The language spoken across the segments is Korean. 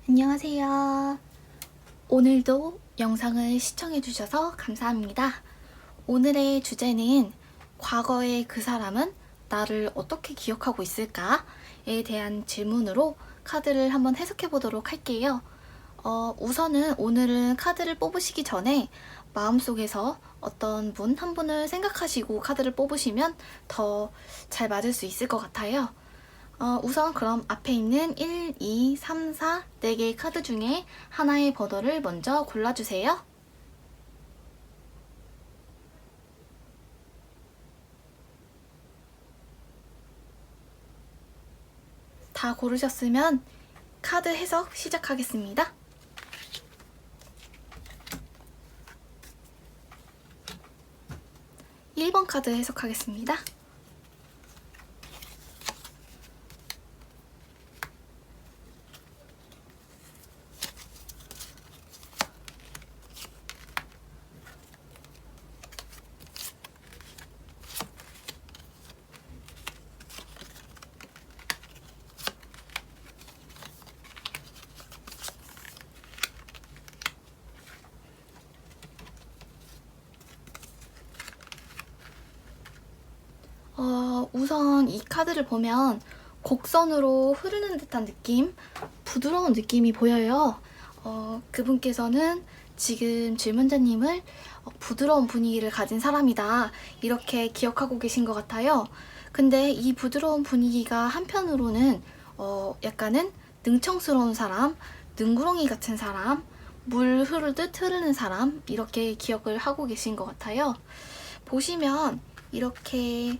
안녕하세요. 오늘도 영상을 시청해주셔서 감사합니다. 오늘의 주제는 과거의 그 사람은 나를 어떻게 기억하고 있을까에 대한 질문으로 카드를 한번 해석해 보도록 할게요. 우선은 오늘은 카드를 뽑으시기 전에 마음속에서 어떤 분 한 분을 생각하시고 카드를 뽑으시면 더 잘 맞을 수 있을 것 같아요. 우선 그럼 앞에 있는 1, 2, 3, 4, 4개의 카드 중에 하나의 버더를 먼저 골라주세요. 다 고르셨으면 카드 해석 시작하겠습니다. 1번 카드 해석하겠습니다. 우선 이 카드를 보면 곡선으로 흐르는 듯한 느낌, 부드러운 느낌이 보여요. 그분께서는 지금 질문자님을 부드러운 분위기를 가진 사람이다, 이렇게 기억하고 계신 것 같아요. 근데 이 부드러운 분위기가 한편으로는 약간은 능청스러운 사람, 능구렁이 같은 사람, 물 흐르듯 흐르는 사람, 이렇게 기억을 하고 계신 것 같아요. 보시면 이렇게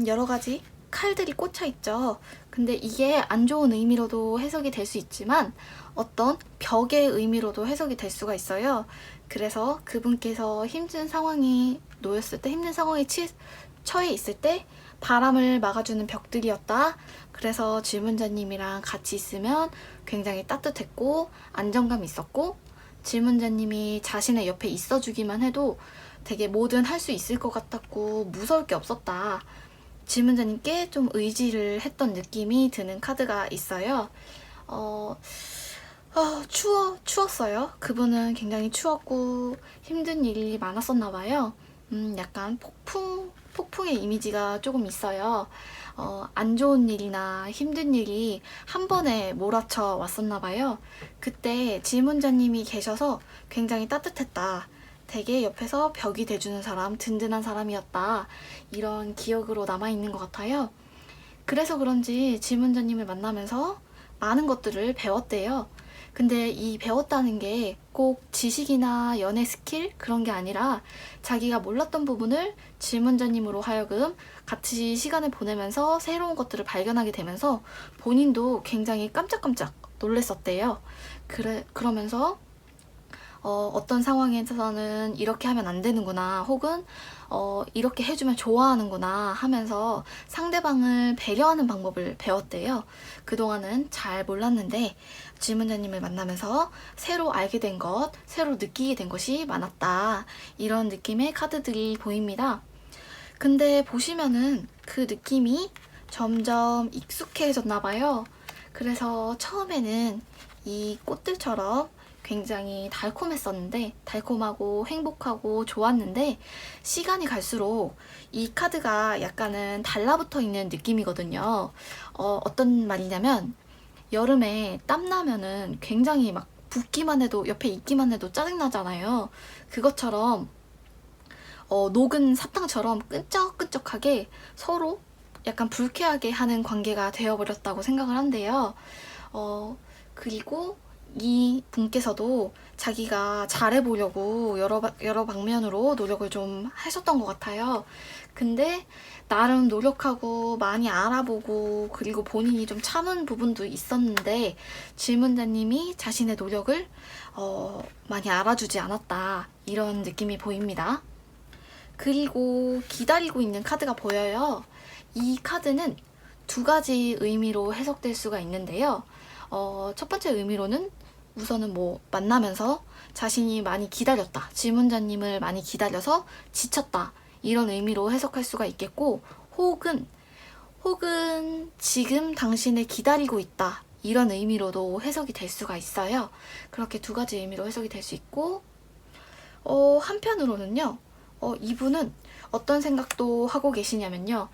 여러 가지 칼들이 꽂혀 있죠. 근데 이게 안 좋은 의미로도 해석이 될 수 있지만 어떤 벽의 의미로도 해석이 될 수가 있어요. 그래서 그분께서 힘든 상황이 놓였을 때, 힘든 상황에 처해 있을 때 바람을 막아주는 벽들이었다. 그래서 질문자님이랑 같이 있으면 굉장히 따뜻했고 안정감이 있었고, 질문자님이 자신의 옆에 있어주기만 해도 되게 뭐든 할 수 있을 것 같았고 무서울 게 없었다. 질문자님께 좀 의지를 했던 느낌이 드는 카드가 있어요. 추웠어요. 그분은 굉장히 추웠고 힘든 일이 많았었나 봐요. 약간 폭풍의 이미지가 조금 있어요. 안 좋은 일이나 힘든 일이 한 번에 몰아쳐 왔었나 봐요. 그때 질문자님이 계셔서 굉장히 따뜻했다. 되게 옆에서 벽이 돼주는 사람, 든든한 사람이었다, 이런 기억으로 남아있는 것 같아요. 그래서 그런지 질문자님을 만나면서 많은 것들을 배웠대요. 근데 이 배웠다는 게 꼭 지식이나 연애 스킬, 그런 게 아니라 자기가 몰랐던 부분을 질문자님으로 하여금 같이 시간을 보내면서 새로운 것들을 발견하게 되면서 본인도 굉장히 깜짝깜짝 놀랬었대요. 그러면서 어떤 상황에서는 이렇게 하면 안 되는구나, 혹은 이렇게 해주면 좋아하는구나 하면서 상대방을 배려하는 방법을 배웠대요. 그동안은 잘 몰랐는데 질문자님을 만나면서 새로 알게 된 것, 새로 느끼게 된 것이 많았다, 이런 느낌의 카드들이 보입니다. 근데 보시면은 그 느낌이 점점 익숙해졌나 봐요. 그래서 처음에는 이 꽃들처럼 굉장히 달콤했었는데, 달콤하고 행복하고 좋았는데, 시간이 갈수록 이 카드가 약간은 달라붙어 있는 느낌이거든요. 어떤 말이냐면, 여름에 땀나면은 굉장히 막 붓기만 해도, 옆에 있기만 해도 짜증나잖아요. 그것처럼 녹은 사탕처럼 끈적끈적하게 서로 약간 불쾌하게 하는 관계가 되어버렸다고 생각을 한대요. 그리고 이 분께서도 자기가 잘해보려고 여러 방면으로 노력을 좀 하셨던 것 같아요. 근데 나름 노력하고 많이 알아보고, 그리고 본인이 좀 참은 부분도 있었는데 질문자님이 자신의 노력을 많이 알아주지 않았다, 이런 느낌이 보입니다. 그리고 기다리고 있는 카드가 보여요. 이 카드는 두 가지 의미로 해석될 수가 있는데요. 첫 번째 의미로는 우선은 만나면서 자신이 많이 기다렸다, 질문자님을 많이 기다려서 지쳤다, 이런 의미로 해석할 수가 있겠고, 혹은 지금 당신을 기다리고 있다, 이런 의미로도 해석이 될 수가 있어요. 그렇게 두 가지 의미로 해석이 될 수 있고, 한편으로는요, 이분은 어떤 생각도 하고 계시냐면요.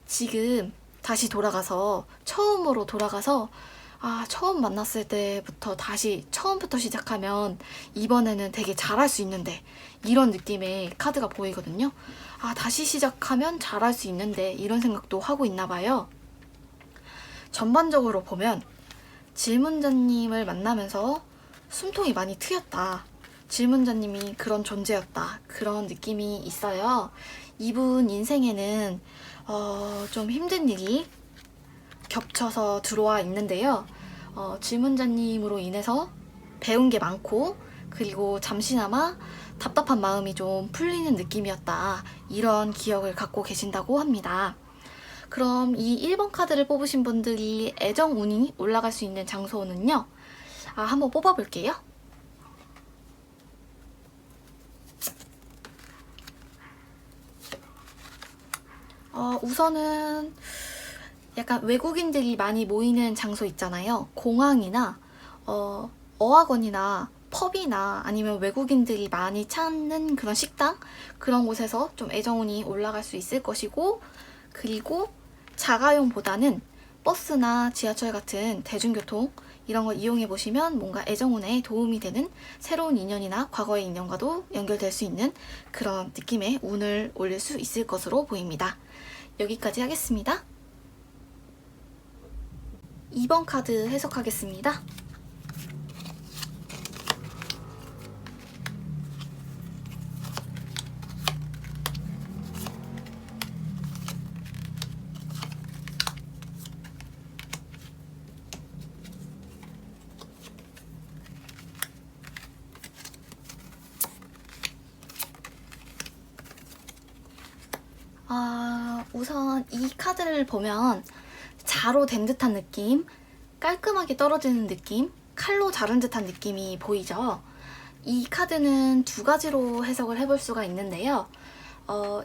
지금 다시 돌아가서, 처음으로 돌아가서, 처음 만났을 때부터 다시 처음부터 시작하면 이번에는 되게 잘할 수 있는데, 이런 느낌의 카드가 보이거든요. 다시 시작하면 잘할 수 있는데, 이런 생각도 하고 있나 봐요. 전반적으로 보면 질문자님을 만나면서 숨통이 많이 트였다. 질문자님이 그런 존재였다. 그런 느낌이 있어요. 이분 인생에는 좀 힘든 일이 겹쳐서 들어와 있는데요. 질문자님으로 인해서 배운 게 많고, 그리고 잠시나마 답답한 마음이 좀 풀리는 느낌이었다. 이런 기억을 갖고 계신다고 합니다. 그럼 이 1번 카드를 뽑으신 분들이 애정운이 올라갈 수 있는 장소는요. 한번 뽑아볼게요. 우선은 약간 외국인들이 많이 모이는 장소 있잖아요. 공항이나 어학원이나 펍이나 아니면 외국인들이 많이 찾는 그런 식당, 그런 곳에서 좀 애정운이 올라갈 수 있을 것이고, 그리고 자가용보다는 버스나 지하철 같은 대중교통 이런 걸 이용해 보시면 뭔가 애정운에 도움이 되는 새로운 인연이나 과거의 인연과도 연결될 수 있는 그런 느낌의 운을 올릴 수 있을 것으로 보입니다. 여기까지 하겠습니다. 2번 카드 해석하겠습니다. 우선 이 카드를 보면 자로 된 듯한 느낌, 깔끔하게 떨어지는 느낌, 칼로 자른 듯한 느낌이 보이죠? 이 카드는 두 가지로 해석을 해볼 수가 있는데요.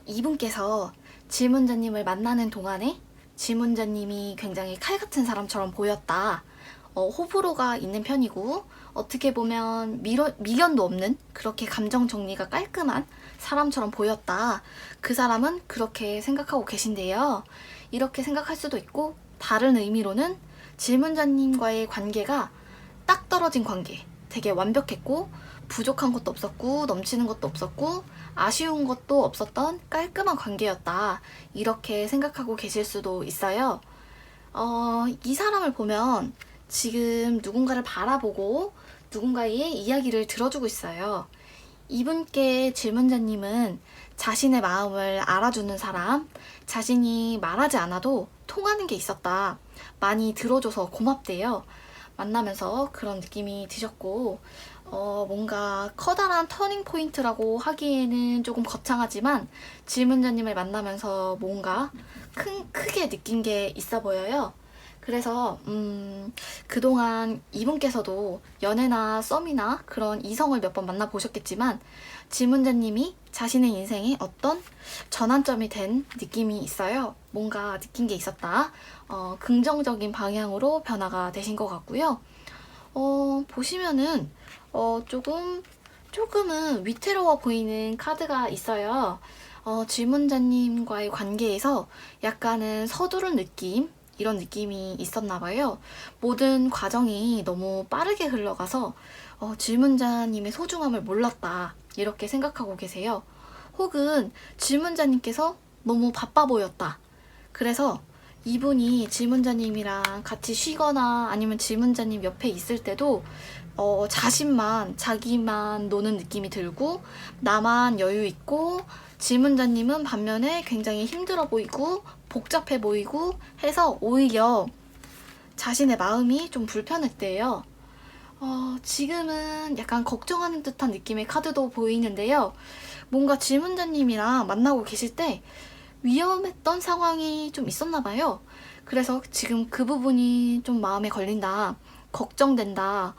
이분께서 질문자님을 만나는 동안에 질문자님이 굉장히 칼 같은 사람처럼 보였다. 호불호가 있는 편이고, 어떻게 보면 미련도 없는 그렇게 감정 정리가 깔끔한 사람처럼 보였다. 그 사람은 그렇게 생각하고 계신데요. 이렇게 생각할 수도 있고, 다른 의미로는 질문자님과의 관계가 딱 떨어진 관계, 되게 완벽했고, 부족한 것도 없었고, 넘치는 것도 없었고, 아쉬운 것도 없었던 깔끔한 관계였다. 이렇게 생각하고 계실 수도 있어요. 이 사람을 보면 지금 누군가를 바라보고 누군가의 이야기를 들어주고 있어요. 이분께 질문자님은 자신의 마음을 알아주는 사람, 자신이 말하지 않아도 통하는 게 있었다. 많이 들어줘서 고맙대요. 만나면서 그런 느낌이 드셨고, 뭔가 커다란 터닝 포인트라고 하기에는 조금 거창하지만 질문자님을 만나면서 뭔가 크게 느낀 게 있어 보여요. 그래서 그동안 이분께서도 연애나 썸이나 그런 이성을 몇 번 만나보셨겠지만 질문자님이 자신의 인생에 어떤 전환점이 된 느낌이 있어요. 뭔가 느낀 게 있었다. 긍정적인 방향으로 변화가 되신 것 같고요. 보시면은 조금은 위태로워 보이는 카드가 있어요. 질문자님과의 관계에서 약간은 서두른 느낌, 이런 느낌이 있었나 봐요. 모든 과정이 너무 빠르게 흘러가서 질문자님의 소중함을 몰랐다. 이렇게 생각하고 계세요. 혹은 질문자님께서 너무 바빠 보였다. 그래서 이분이 질문자님이랑 같이 쉬거나 아니면 질문자님 옆에 있을 때도 자기만 노는 느낌이 들고 나만 여유 있고, 질문자님은 반면에 굉장히 힘들어 보이고 복잡해 보이고 해서 오히려 자신의 마음이 좀 불편했대요. 지금은 약간 걱정하는 듯한 느낌의 카드도 보이는데요. 뭔가 질문자님이랑 만나고 계실 때 위험했던 상황이 좀 있었나 봐요. 그래서 지금 그 부분이 좀 마음에 걸린다, 걱정된다,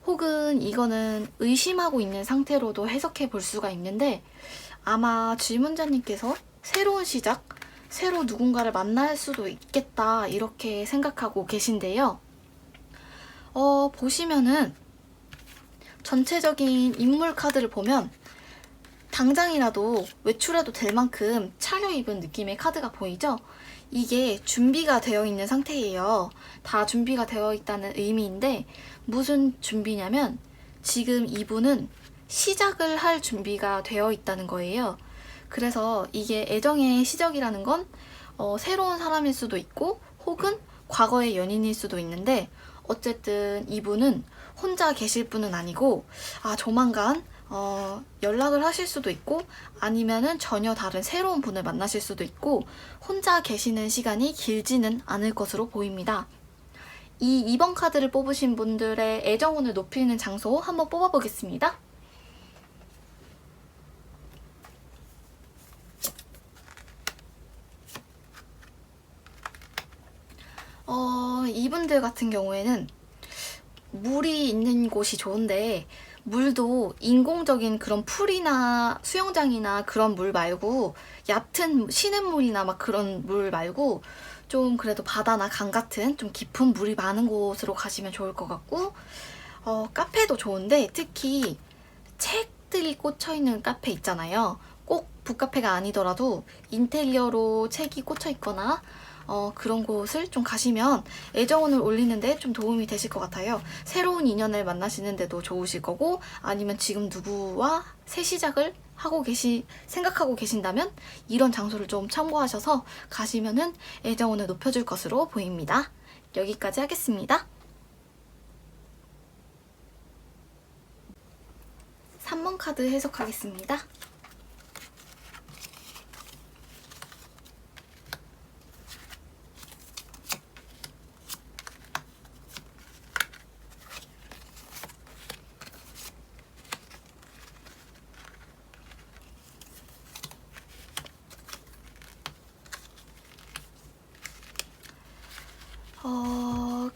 혹은 이거는 의심하고 있는 상태로도 해석해 볼 수가 있는데, 아마 질문자님께서 새로운 시작, 새로 누군가를 만날 수도 있겠다 이렇게 생각하고 계신데요. 보시면은 전체적인 인물 카드를 보면 당장이라도 외출해도 될 만큼 차려입은 느낌의 카드가 보이죠? 이게 준비가 되어 있는 상태예요. 다 준비가 되어 있다는 의미인데 무슨 준비냐면 지금 이분은 시작을 할 준비가 되어 있다는 거예요. 그래서 이게 애정의 시작이라는 건 새로운 사람일 수도 있고 혹은 과거의 연인일 수도 있는데 어쨌든 이분은 혼자 계실 분은 아니고 조만간 연락을 하실 수도 있고 아니면은 전혀 다른 새로운 분을 만나실 수도 있고 혼자 계시는 시간이 길지는 않을 것으로 보입니다. 이 2번 카드를 뽑으신 분들의 애정운을 높이는 장소 한번 뽑아보겠습니다. 이분들 같은 경우에는 물이 있는 곳이 좋은데 물도 인공적인 그런 풀이나 수영장이나 그런 물 말고 얕은 시냇물이나 막 그런 물 말고 좀 그래도 바다나 강 같은 좀 깊은 물이 많은 곳으로 가시면 좋을 것 같고 카페도 좋은데 특히 책들이 꽂혀있는 카페 있잖아요. 꼭 북카페가 아니더라도 인테리어로 책이 꽂혀 있거나 그런 곳을 좀 가시면 애정운을 올리는데 좀 도움이 되실 것 같아요. 새로운 인연을 만나시는데도 좋으실 거고 아니면 지금 누구와 새 시작을 생각하고 계신다면 이런 장소를 좀 참고하셔서 가시면은 애정운을 높여줄 것으로 보입니다. 여기까지 하겠습니다. 3번 카드 해석하겠습니다.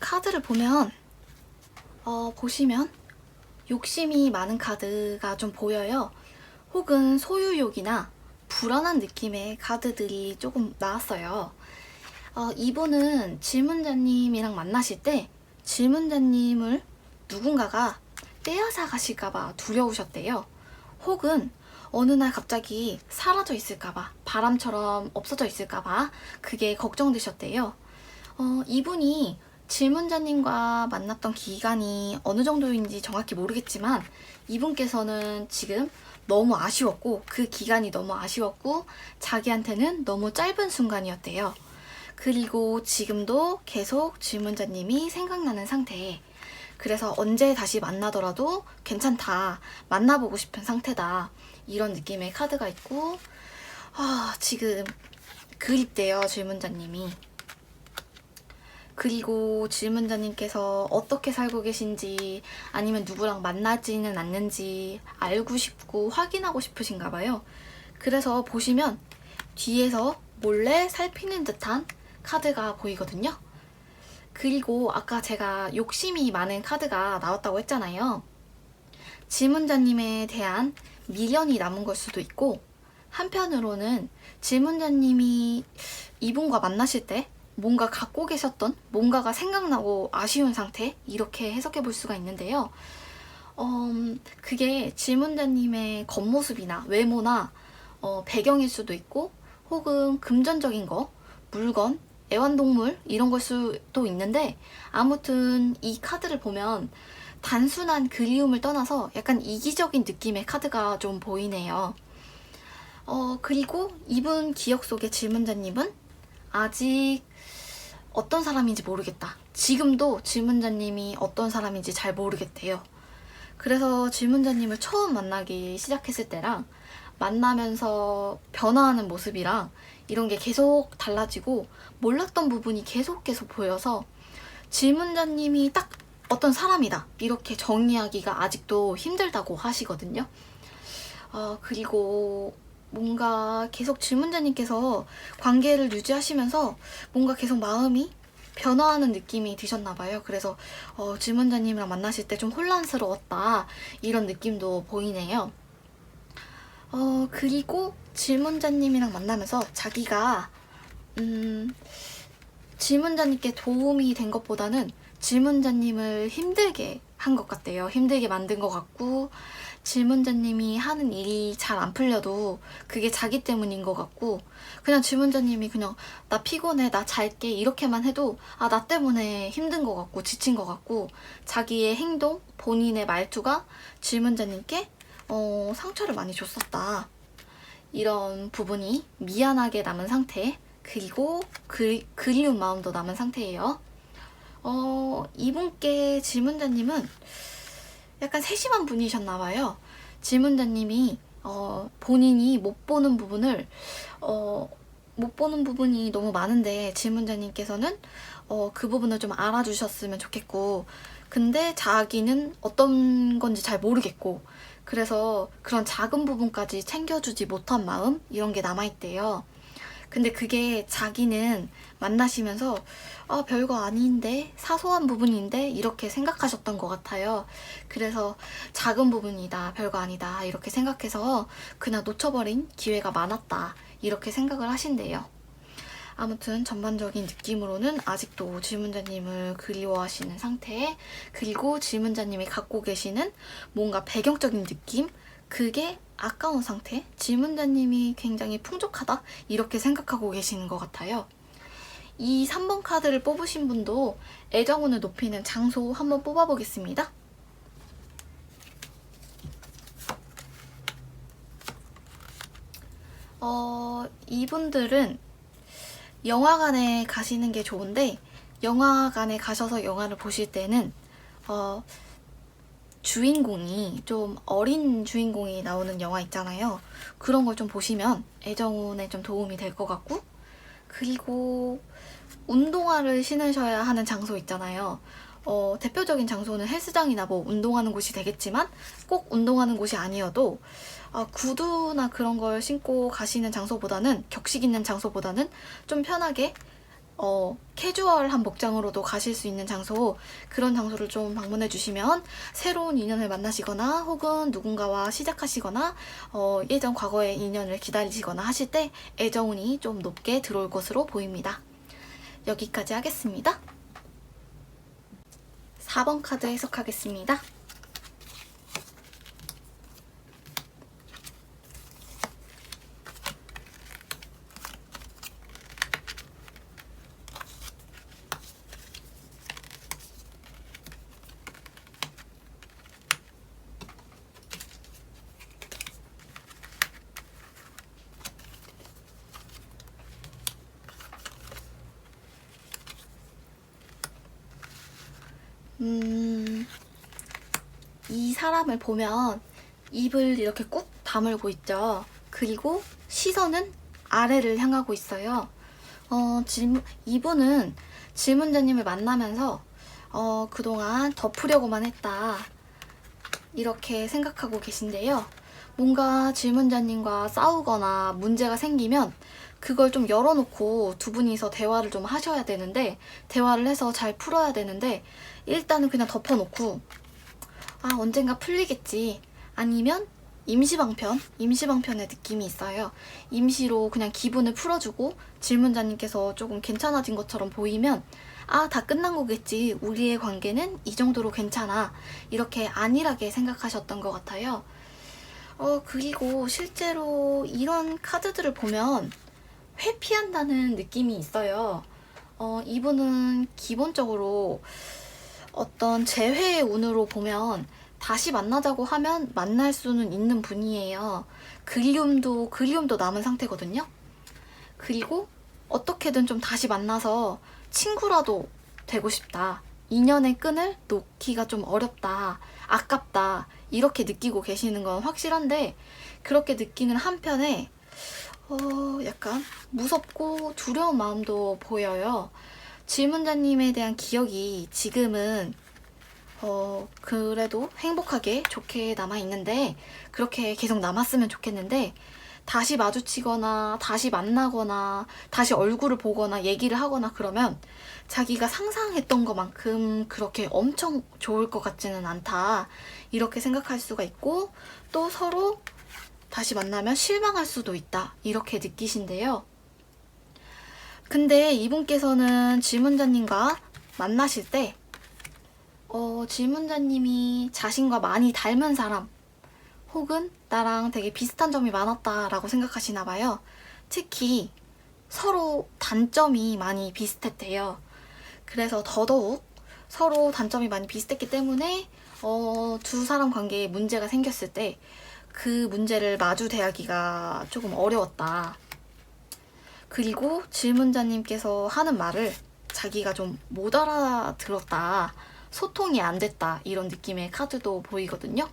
카드를 보시면 욕심이 많은 카드가 좀 보여요. 혹은 소유욕이나 불안한 느낌의 카드들이 조금 나왔어요. 이분은 질문자님이랑 만나실 때 질문자님을 누군가가 빼앗아 가실까봐 두려우셨대요. 혹은 어느 날 갑자기 사라져 있을까봐, 바람처럼 없어져 있을까봐 그게 걱정되셨대요. 이분이 질문자님과 만났던 기간이 어느 정도인지 정확히 모르겠지만 이분께서는 지금 너무 아쉬웠고 그 기간이 너무 아쉬웠고 자기한테는 너무 짧은 순간이었대요. 그리고 지금도 계속 질문자님이 생각나는 상태. 그래서 언제 다시 만나더라도 괜찮다. 만나보고 싶은 상태다. 이런 느낌의 카드가 있고 지금 그립대요, 질문자님이. 그리고 질문자님께서 어떻게 살고 계신지 아니면 누구랑 만나지는 않는지 알고 싶고 확인하고 싶으신가 봐요. 그래서 보시면 뒤에서 몰래 살피는 듯한 카드가 보이거든요. 그리고 아까 제가 욕심이 많은 카드가 나왔다고 했잖아요. 질문자님에 대한 미련이 남은 걸 수도 있고 한편으로는 질문자님이 이분과 만나실 때 뭔가 갖고 계셨던 뭔가가 생각나고 아쉬운 상태 이렇게 해석해 볼 수가 있는데요. 그게 질문자님의 겉모습이나 외모나 배경일 수도 있고 혹은 금전적인 거, 물건, 애완동물 이런 걸 수도 있는데 아무튼 이 카드를 보면 단순한 그리움을 떠나서 약간 이기적인 느낌의 카드가 좀 보이네요. 그리고 이분 기억 속의 질문자님은 아직 어떤 사람인지 모르겠다. 지금도 질문자님이 어떤 사람인지 잘 모르겠대요. 그래서 질문자님을 처음 만나기 시작했을 때랑 만나면서 변화하는 모습이랑 이런 게 계속 달라지고 몰랐던 부분이 계속 보여서 질문자님이 딱 어떤 사람이다 이렇게 정의하기가 아직도 힘들다고 하시거든요. 그리고 뭔가 계속 질문자님께서 관계를 유지하시면서 뭔가 계속 마음이 변화하는 느낌이 드셨나봐요. 그래서 질문자님이랑 만나실 때 좀 혼란스러웠다 이런 느낌도 보이네요. 그리고 질문자님이랑 만나면서 자기가 질문자님께 도움이 된 것보다는 질문자님을 힘들게 한 것 같대요. 힘들게 만든 것 같고, 질문자님이 하는 일이 잘 안 풀려도 그게 자기 때문인 것 같고, 그냥 질문자님이 그냥 나 피곤해, 나 잘게 이렇게만 해도 나 때문에 힘든 것 같고 지친 것 같고, 자기의 행동, 본인의 말투가 질문자님께 상처를 많이 줬었다. 이런 부분이 미안하게 남은 상태, 그리고 그리운 마음도 남은 상태예요. 이분께 질문자님은 약간 세심한 분이셨나봐요. 질문자님이 본인이 못 보는 부분을 못 보는 부분이 너무 많은데 질문자님께서는 그 부분을 좀 알아주셨으면 좋겠고, 근데 자기는 어떤 건지 잘 모르겠고, 그래서 그런 작은 부분까지 챙겨주지 못한 마음, 이런 게 남아있대요. 근데 그게 자기는 만나시면서 별거 아닌데, 사소한 부분인데 이렇게 생각하셨던 것 같아요. 그래서 작은 부분이다, 별거 아니다 이렇게 생각해서 그냥 놓쳐버린 기회가 많았다, 이렇게 생각을 하신대요. 아무튼 전반적인 느낌으로는 아직도 질문자님을 그리워하시는 상태, 그리고 질문자님이 갖고 계시는 뭔가 배경적인 느낌, 그게 아까운 상태, 질문자님이 굉장히 풍족하다 이렇게 생각하고 계시는 것 같아요. 이 3번 카드를 뽑으신 분도 애정운을 높이는 장소 한번 뽑아보겠습니다. 이분들은 영화관에 가시는 게 좋은데, 영화관에 가셔서 영화를 보실 때는 주인공이 좀 어린 주인공이 나오는 영화 있잖아요. 그런 걸 좀 보시면 애정운에 좀 도움이 될 것 같고, 그리고 운동화를 신으셔야 하는 장소 있잖아요. 대표적인 장소는 헬스장이나 뭐 운동하는 곳이 되겠지만, 꼭 운동하는 곳이 아니어도 구두나 그런 걸 신고 가시는 장소보다는, 격식 있는 장소보다는 좀 편하게 캐주얼한 복장으로도 가실 수 있는 장소, 그런 장소를 좀 방문해 주시면 새로운 인연을 만나시거나, 혹은 누군가와 시작하시거나 예전 과거의 인연을 기다리시거나 하실 때 애정운이 좀 높게 들어올 것으로 보입니다. 여기까지 하겠습니다. 4번 카드 해석하겠습니다. 이 사람을 보면 입을 이렇게 꾹 다물고 있죠. 그리고 시선은 아래를 향하고 있어요. 이분은 질문자님을 만나면서 그동안 덮으려고만 했다, 이렇게 생각하고 계신데요. 뭔가 질문자님과 싸우거나 문제가 생기면 그걸 좀 열어놓고 두 분이서 대화를 좀 하셔야 되는데, 대화를 해서 잘 풀어야 되는데, 일단은 그냥 덮어놓고 언젠가 풀리겠지, 아니면 임시방편의 느낌이 있어요. 임시로 그냥 기분을 풀어주고 질문자님께서 조금 괜찮아진 것처럼 보이면 다 끝난 거겠지, 우리의 관계는 이 정도로 괜찮아, 이렇게 안일하게 생각하셨던 것 같아요. 그리고 실제로 이런 카드들을 보면 회피한다는 느낌이 있어요. 이분은 기본적으로 어떤 재회의 운으로 보면 다시 만나자고 하면 만날 수는 있는 분이에요. 그리움도 남은 상태거든요. 그리고 어떻게든 좀 다시 만나서 친구라도 되고 싶다, 인연의 끈을 놓기가 좀 어렵다, 아깝다, 이렇게 느끼고 계시는 건 확실한데, 그렇게 느끼는 한편에 약간 무섭고 두려운 마음도 보여요. 질문자님에 대한 기억이 지금은 그래도 행복하게 좋게 남아있는데, 그렇게 계속 남았으면 좋겠는데, 다시 마주치거나 다시 만나거나 다시 얼굴을 보거나 얘기를 하거나 그러면 자기가 상상했던 것만큼 그렇게 엄청 좋을 것 같지는 않다, 이렇게 생각할 수가 있고, 또 서로 다시 만나면 실망할 수도 있다, 이렇게 느끼신데요. 근데 이분께서는 질문자님과 만나실 때 질문자님이 자신과 많이 닮은 사람 혹은 나랑 되게 비슷한 점이 많았다라고 생각하시나 봐요. 특히 서로 단점이 많이 비슷했대요. 그래서 더더욱 서로 단점이 많이 비슷했기 때문에 두 사람 관계에 문제가 생겼을 때 그 문제를 마주 대하기가 조금 어려웠다. 그리고 질문자님께서 하는 말을 자기가 좀 못 알아들었다. 소통이 안 됐다. 이런 느낌의 카드도 보이거든요.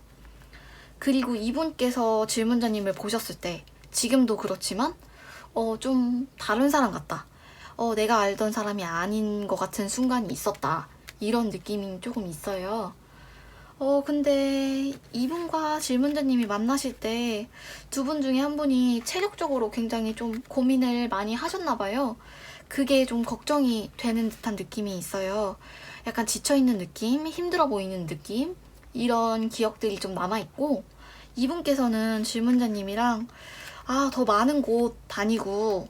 그리고 이분께서 질문자님을 보셨을 때 지금도 그렇지만 좀 다른 사람 같다. 내가 알던 사람이 아닌 것 같은 순간이 있었다. 이런 느낌이 조금 있어요. 근데 이분과 질문자님이 만나실 때 두 분 중에 한 분이 체력적으로 굉장히 좀 고민을 많이 하셨나 봐요. 그게 좀 걱정이 되는 듯한 느낌이 있어요. 약간 지쳐있는 느낌, 힘들어 보이는 느낌, 이런 기억들이 좀 남아있고, 이분께서는 질문자님이랑 더 많은 곳 다니고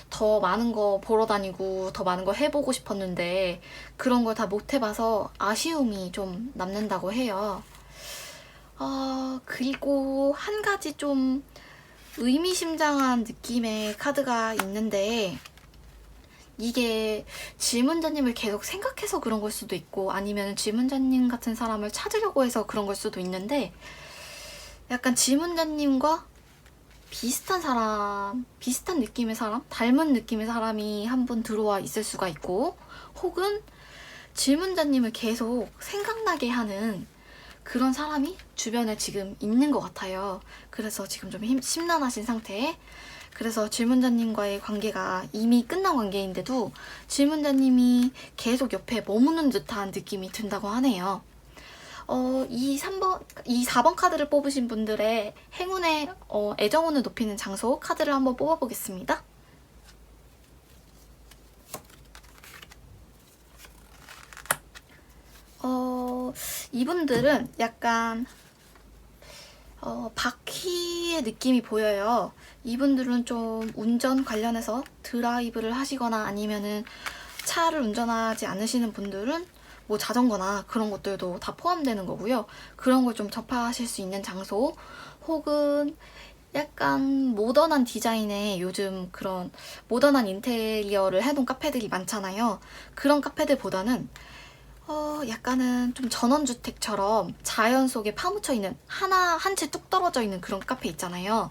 더 많은 거 보러 다니고 더 많은 거 해보고 싶었는데 그런 걸 다 못 해봐서 아쉬움이 좀 남는다고 해요. 그리고 한 가지 좀 의미심장한 느낌의 카드가 있는데 이게 질문자님을 계속 생각해서 그런 걸 수도 있고 아니면 질문자님 같은 사람을 찾으려고 해서 그런 걸 수도 있는데 약간 질문자님과 비슷한 사람, 비슷한 느낌의 사람, 닮은 느낌의 사람이 한 분 들어와 있을 수가 있고 혹은 질문자님을 계속 생각나게 하는 그런 사람이 주변에 지금 있는 것 같아요. 그래서 지금 좀 심란하신 상태에 그래서 질문자님과의 관계가 이미 끝난 관계인데도 질문자님이 계속 옆에 머무는 듯한 느낌이 든다고 하네요. 이 4번 카드를 뽑으신 분들의 행운의 애정운을 높이는 장소 카드를 한번 뽑아보겠습니다. 이분들은 약간 바퀴의 느낌이 보여요. 이분들은 좀 운전 관련해서 드라이브를 하시거나 아니면은 차를 운전하지 않으시는 분들은 뭐 자전거나 그런 것들도 다 포함되는 거고요. 그런 걸 좀 접하실 수 있는 장소 혹은 약간 모던한 디자인의 요즘 그런 모던한 인테리어를 해놓은 카페들이 많잖아요. 그런 카페들보다는 약간은 좀 전원주택처럼 자연 속에 파묻혀 있는 한 채 뚝 떨어져 있는 그런 카페 있잖아요.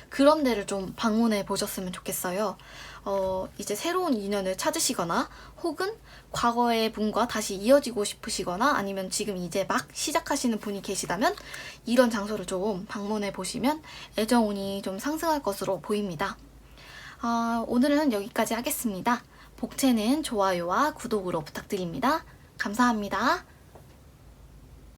그런 데를 좀 방문해 보셨으면 좋겠어요. 이제 새로운 인연을 찾으시거나 혹은 과거의 분과 다시 이어지고 싶으시거나 아니면 지금 이제 막 시작하시는 분이 계시다면 이런 장소를 좀 방문해 보시면 애정운이 좀 상승할 것으로 보입니다. 오늘은 여기까지 하겠습니다. 복채는 좋아요와 구독으로 부탁드립니다. 감사합니다.